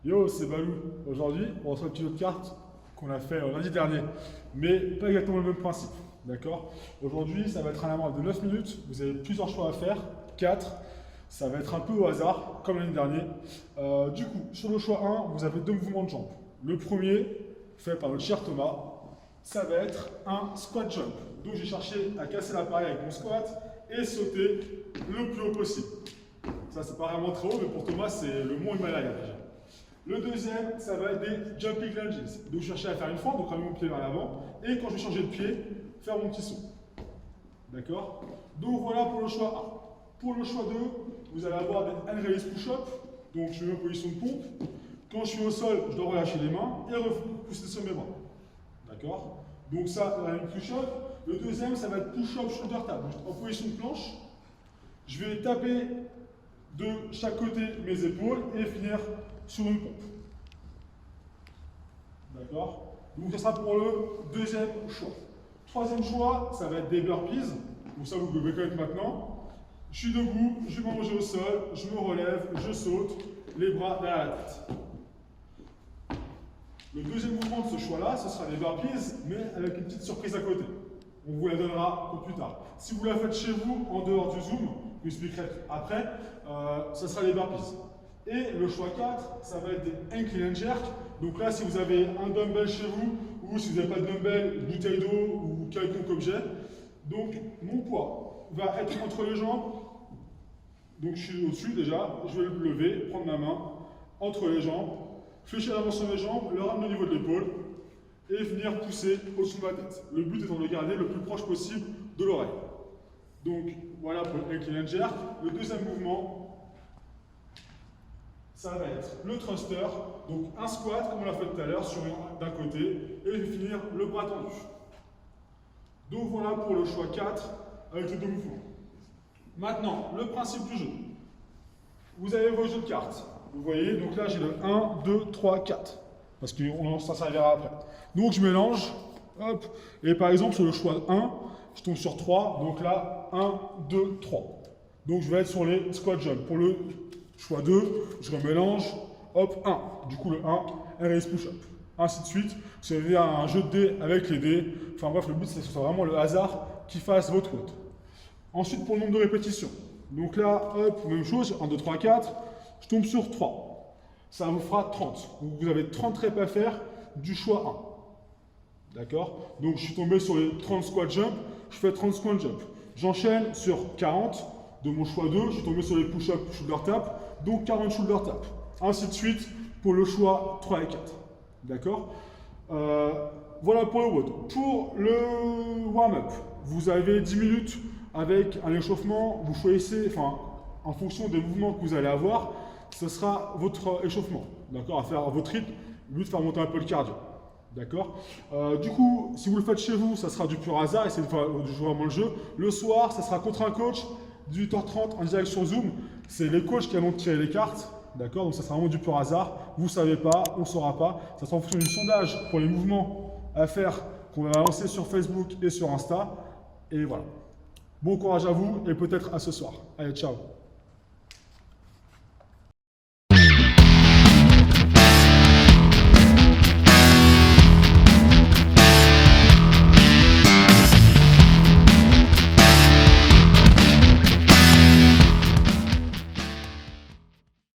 Yo, c'est Balou. Aujourd'hui, on reçoit une petite autre carte qu'on a fait lundi dernier, mais pas exactement le même principe. D'accord. Aujourd'hui, ça va être un amende de 9 minutes. Vous avez plusieurs choix à faire, 4. Ça va être un peu au hasard, comme l'année dernière. Du coup, sur le choix 1, vous avez deux mouvements de jambes. Le premier, fait par notre cher Thomas, ça va être un squat jump. Donc, j'ai cherché à casser l'appareil avec mon squat et sauter le plus haut possible. Ça, c'est pas vraiment très haut, mais pour Thomas, c'est le mont Himalaya déjà. Le deuxième, ça va être des jumping lunges. Donc, je cherchais à faire une fente, donc ramener mon pied vers l'avant. Et quand je vais changer de pied, faire mon petit saut. D'accord. Donc, voilà pour le choix 1. Pour le choix 2, vous allez avoir des hand release push-up. Donc, je mets en position de pompe. Quand je suis au sol, je dois relâcher les mains et repousser sur mes bras. D'accord. Donc, ça, c'est un push-up. Le deuxième, ça va être push-up shoulder tap. Donc, en position de planche, je vais taper de chaque côté mes épaules et finir sur une pompe. D'accord. Donc, ça sera pour le deuxième choix. Troisième choix, ça va être des burpees. Donc, ça, vous pouvez connaître maintenant. Je suis debout, je vais manger au sol, je me relève, je saute, les bras derrière la tête. Le deuxième mouvement de ce choix-là, ce sera des burpees, mais avec une petite surprise à côté. On vous la donnera un peu plus tard. Si vous la faites chez vous, en dehors du Zoom, je vous expliquerai après, ce sera les burpees. Et le choix 4, ça va être des incline and jerk. Donc là, si vous avez un dumbbell chez vous, ou si vous n'avez pas de dumbbell, une bouteille d'eau ou quelconque objet, donc mon poids va être entre les jambes. Donc je suis au-dessus déjà, je vais le lever, prendre ma main entre les jambes, fléchir l'avant sur mes jambes, le ramener au niveau de l'épaule et venir pousser au-dessus de ma tête. Le but étant de le garder le plus proche possible de l'oreille. Donc voilà pour le incline and jerk. Le deuxième mouvement, ça va être le thruster, donc un squat comme on l'a fait tout à l'heure sur d'un côté et je vais finir le bras tendu. Donc voilà pour le choix 4 avec les deux mouvements. Maintenant, le principe du jeu. Vous avez vos jeux de cartes. Vous voyez, donc là j'ai le 1, 2, 3, 4. Parce qu'on s'en servira après. Donc je mélange, hop, et par exemple sur le choix 1, je tombe sur 3, donc là 1, 2, 3. Donc je vais être sur les squat jump. Pour le choix 2, je remélange, hop, 1. Du coup le 1, RS push-up. Ainsi de suite. Vous avez un jeu de dés avec les dés. Enfin bref, le but c'est que ce soit vraiment le hasard qui fasse votre faute. Ensuite, pour le nombre de répétitions. Donc là, hop, même chose, 1, 2, 3, 4. Je tombe sur 3. Ça vous fera 30. Donc vous avez 30 reps à faire du choix 1. D'accord. Donc je suis tombé sur les 30 squat jump. Je fais 30 squat jump. J'enchaîne sur 40 de mon choix 2. Je suis tombé sur les push-up shoulder tap. Donc 40 shoulder tap. Ainsi de suite pour le choix 3 et 4. D'accord. Voilà pour le WOD. Pour le warm-up, vous avez 10 minutes avec un échauffement. Vous choisissez, enfin, en fonction des mouvements que vous allez avoir, ce sera votre échauffement. D'accord, à faire à votre rythme, le but de faire monter un peu le cardio. D'accord. Du coup, si vous le faites chez vous, ça sera du pur hasard, essayez de jouer vraiment le jeu. Le soir, ça sera contre un coach, 18h30 en direct sur Zoom. C'est les coachs qui vont tirer les cartes. D'accord, donc ça sera vraiment du pur hasard. Vous ne savez pas, on ne saura pas. Ça sera en fonction du sondage pour les mouvements à faire qu'on va lancer sur Facebook et sur Insta. Et voilà. Bon courage à vous et peut-être à ce soir. Allez, ciao.